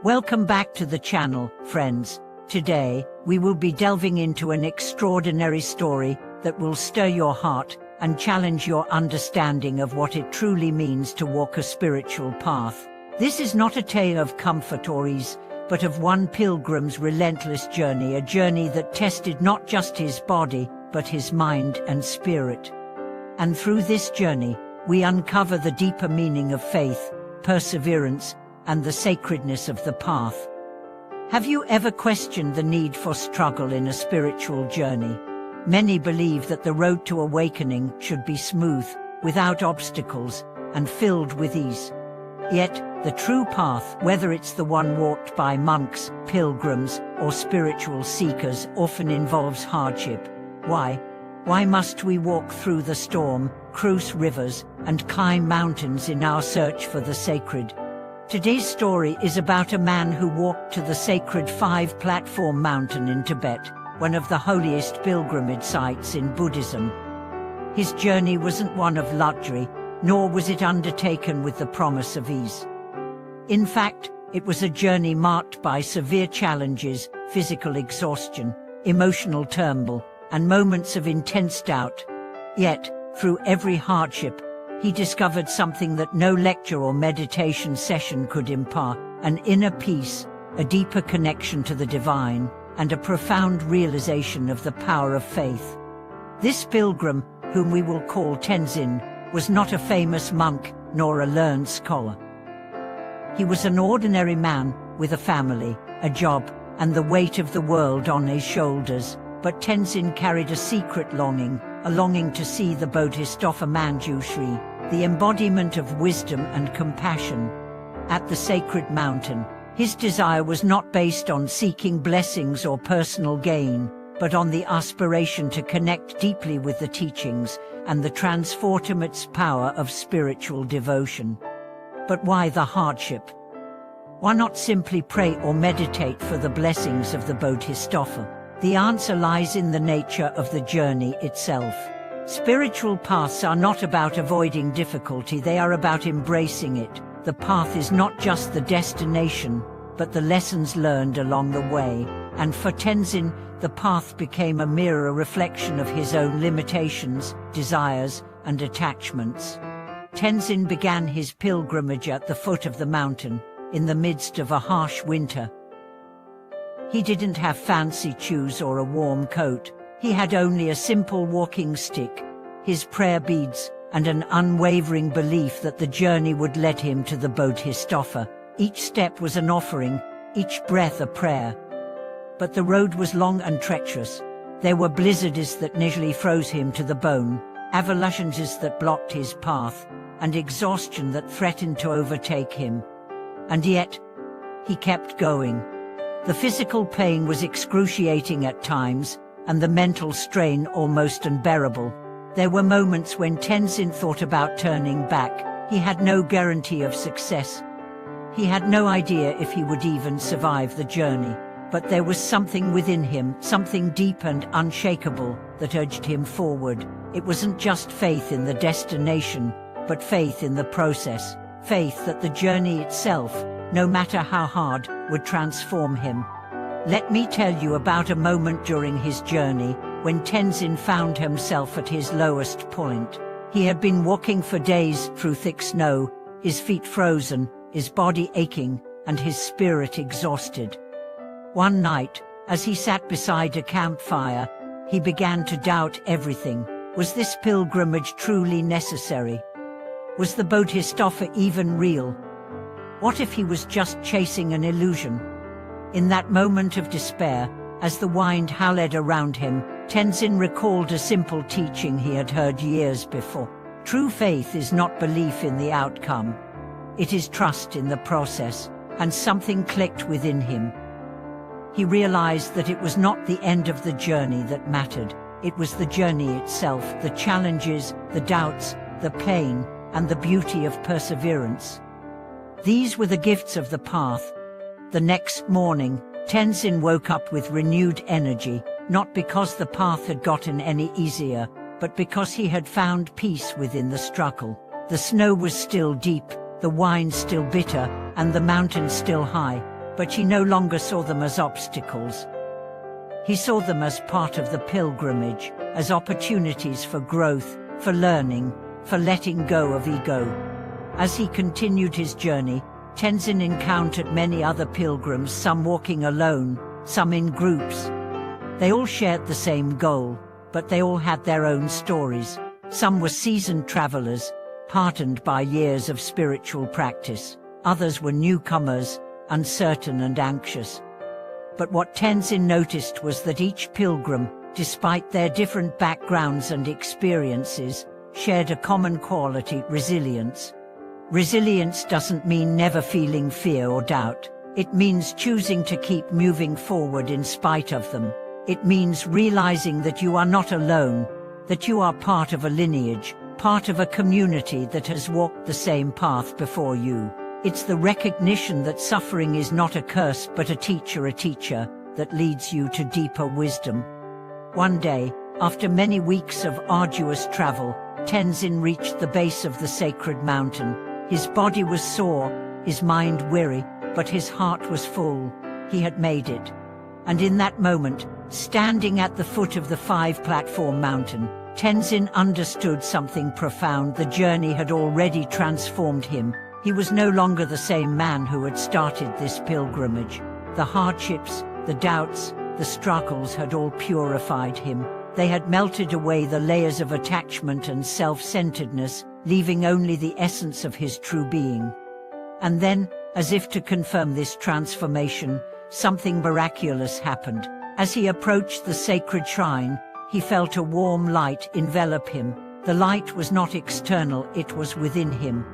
Welcome back to the channel, friends. Today, we will be delving into an extraordinary story that will stir your heart and challenge your understanding of what it truly means to walk a spiritual path. This is not a tale of comfort or ease, but of one pilgrim's relentless journey, a journey that tested not just his body, but his mind and spirit. And through this journey, we uncover the deeper meaning of faith, perseverance, and the sacredness of the path. Have you ever questioned the need for struggle in a spiritual journey? Many believe that the road to awakening should be smooth, without obstacles, and filled with ease. Yet, the true path, whether it's the one walked by monks, pilgrims, or spiritual seekers, often involves hardship. Why? Why must we walk through the storm, cross rivers, and climb mountains in our search for the sacred? Today's story is about a man who walked to the sacred five-platform mountain in Tibet, one of the holiest pilgrimage sites in Buddhism. His journey wasn't one of luxury, nor was it undertaken with the promise of ease. In fact, it was a journey marked by severe challenges, physical exhaustion, emotional turmoil, and moments of intense doubt. Yet, through every hardship, he discovered something that no lecture or meditation session could impart: an inner peace, a deeper connection to the divine, and a profound realization of the power of faith. This pilgrim, whom we will call Tenzin, was not a famous monk nor a learned scholar. He was an ordinary man with a family, a job, and the weight of the world on his shoulders. But Tenzin carried a secret longing, a longing to see the Bodhisattva Manjushri, the embodiment of wisdom and compassion. At the sacred mountain, his desire was not based on seeking blessings or personal gain, but on the aspiration to connect deeply with the teachings and the transformative power of spiritual devotion. But why the hardship? Why not simply pray or meditate for the blessings of the Bodhisattva? The answer lies in the nature of the journey itself. Spiritual paths are not about avoiding difficulty, they are about embracing it. The path is not just the destination, but the lessons learned along the way. And for Tenzin, the path became a mirror reflection of his own limitations, desires, and attachments. Tenzin began his pilgrimage at the foot of the mountain, in the midst of a harsh winter. He didn't have fancy shoes or a warm coat. He had only a simple walking stick, his prayer beads, and an unwavering belief that the journey would lead him to the Bodhisattva. Each step was an offering, each breath a prayer. But the road was long and treacherous. There were blizzards that nearly froze him to the bone, avalanches that blocked his path, and exhaustion that threatened to overtake him. And yet, he kept going. The physical pain was excruciating at times, and the mental strain almost unbearable. There were moments when Tenzin thought about turning back. He had no guarantee of success. He had no idea if he would even survive the journey. But there was something within him, something deep and unshakable, that urged him forward. It wasn't just faith in the destination, but faith in the process. Faith that the journey itself, no matter how hard, would transform him. Let me tell you about a moment during his journey when Tenzin found himself at his lowest point. He had been walking for days through thick snow, his feet frozen, his body aching, and his spirit exhausted. One night, as he sat beside a campfire, he began to doubt everything. Was this pilgrimage truly necessary? Was the Bodhisattva even real? What if he was just chasing an illusion? In that moment of despair, as the wind howled around him, Tenzin recalled a simple teaching he had heard years before. True faith is not belief in the outcome. It is trust in the process, and something clicked within him. He realized that it was not the end of the journey that mattered. It was the journey itself, the challenges, the doubts, the pain, and the beauty of perseverance. These were the gifts of the path. The next morning, Tenzin woke up with renewed energy, not because the path had gotten any easier, but because he had found peace within the struggle. The snow was still deep, the wine still bitter, and the mountain still high, but he no longer saw them as obstacles. He saw them as part of the pilgrimage, as opportunities for growth, for learning, for letting go of ego. As he continued his journey, Tenzin encountered many other pilgrims, some walking alone, some in groups. They all shared the same goal, but they all had their own stories. Some were seasoned travelers, hardened by years of spiritual practice. Others were newcomers, uncertain and anxious. But what Tenzin noticed was that each pilgrim, despite their different backgrounds and experiences, shared a common quality: resilience. Resilience doesn't mean never feeling fear or doubt. It means choosing to keep moving forward in spite of them. It means realizing that you are not alone, that you are part of a lineage, part of a community that has walked the same path before you. It's the recognition that suffering is not a curse but a teacher that leads you to deeper wisdom. One day, after many weeks of arduous travel, Tenzin reached the base of the sacred mountain. His body was sore, his mind weary, but his heart was full. He had made it. And in that moment, standing at the foot of the 5-platform mountain, Tenzin understood something profound. The journey had already transformed him. He was no longer the same man who had started this pilgrimage. The hardships, the doubts, the struggles had all purified him. They had melted away the layers of attachment and self-centeredness, leaving only the essence of his true being. And then, as if to confirm this transformation, something miraculous happened. As he approached the sacred shrine, he felt a warm light envelop him. The light was not external, it was within him.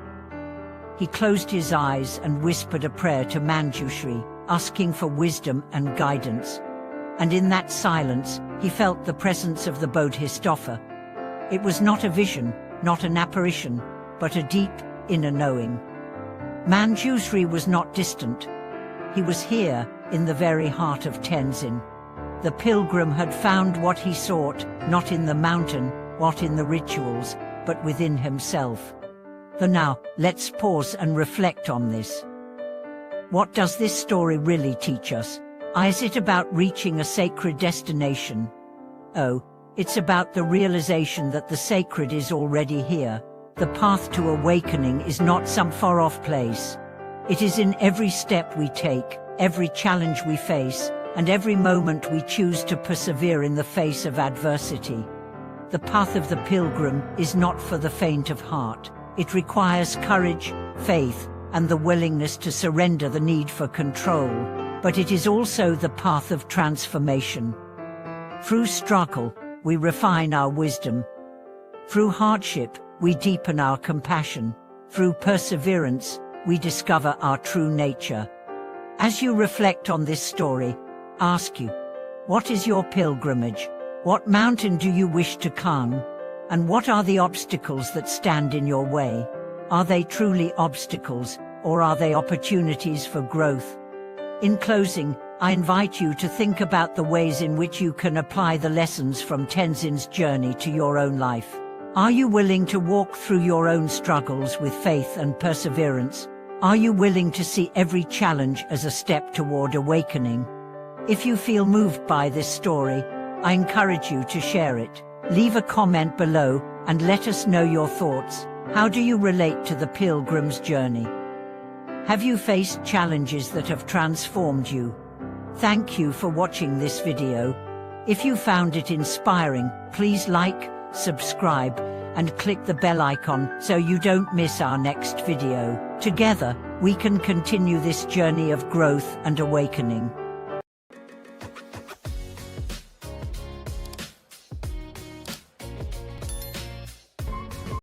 He closed his eyes and whispered a prayer to Manjushri, asking for wisdom and guidance. And in that silence, he felt the presence of the Bodhisattva. It was not a vision, not an apparition, but a deep, inner knowing. Manjushri was not distant. He was here, in the very heart of Tenzin. The pilgrim had found what he sought, not in the mountain, not in the rituals, but within himself. Now, let's pause and reflect on this. What does this story really teach us? Is it about reaching a sacred destination? Oh, it's about the realization that the sacred is already here. The path to awakening is not some far-off place. It is in every step we take, every challenge we face, and every moment we choose to persevere in the face of adversity. The path of the pilgrim is not for the faint of heart. It requires courage, faith, and the willingness to surrender the need for control. But it is also the path of transformation. Through struggle, we refine our wisdom. Through hardship, we deepen our compassion. Through perseverance, we discover our true nature. As you reflect on this story, ask you, what is your pilgrimage? What mountain do you wish to climb? And what are the obstacles that stand in your way? Are they truly obstacles, or are they opportunities for growth? In closing, I invite you to think about the ways in which you can apply the lessons from Tenzin's journey to your own life. Are you willing to walk through your own struggles with faith and perseverance? Are you willing to see every challenge as a step toward awakening? If you feel moved by this story, I encourage you to share it. Leave a comment below and let us know your thoughts. How do you relate to the pilgrim's journey? Have you faced challenges that have transformed you? Thank you for watching this video. If you found it inspiring, please like, subscribe, and click the bell icon so you don't miss our next video. Together, we can continue this journey of growth and awakening.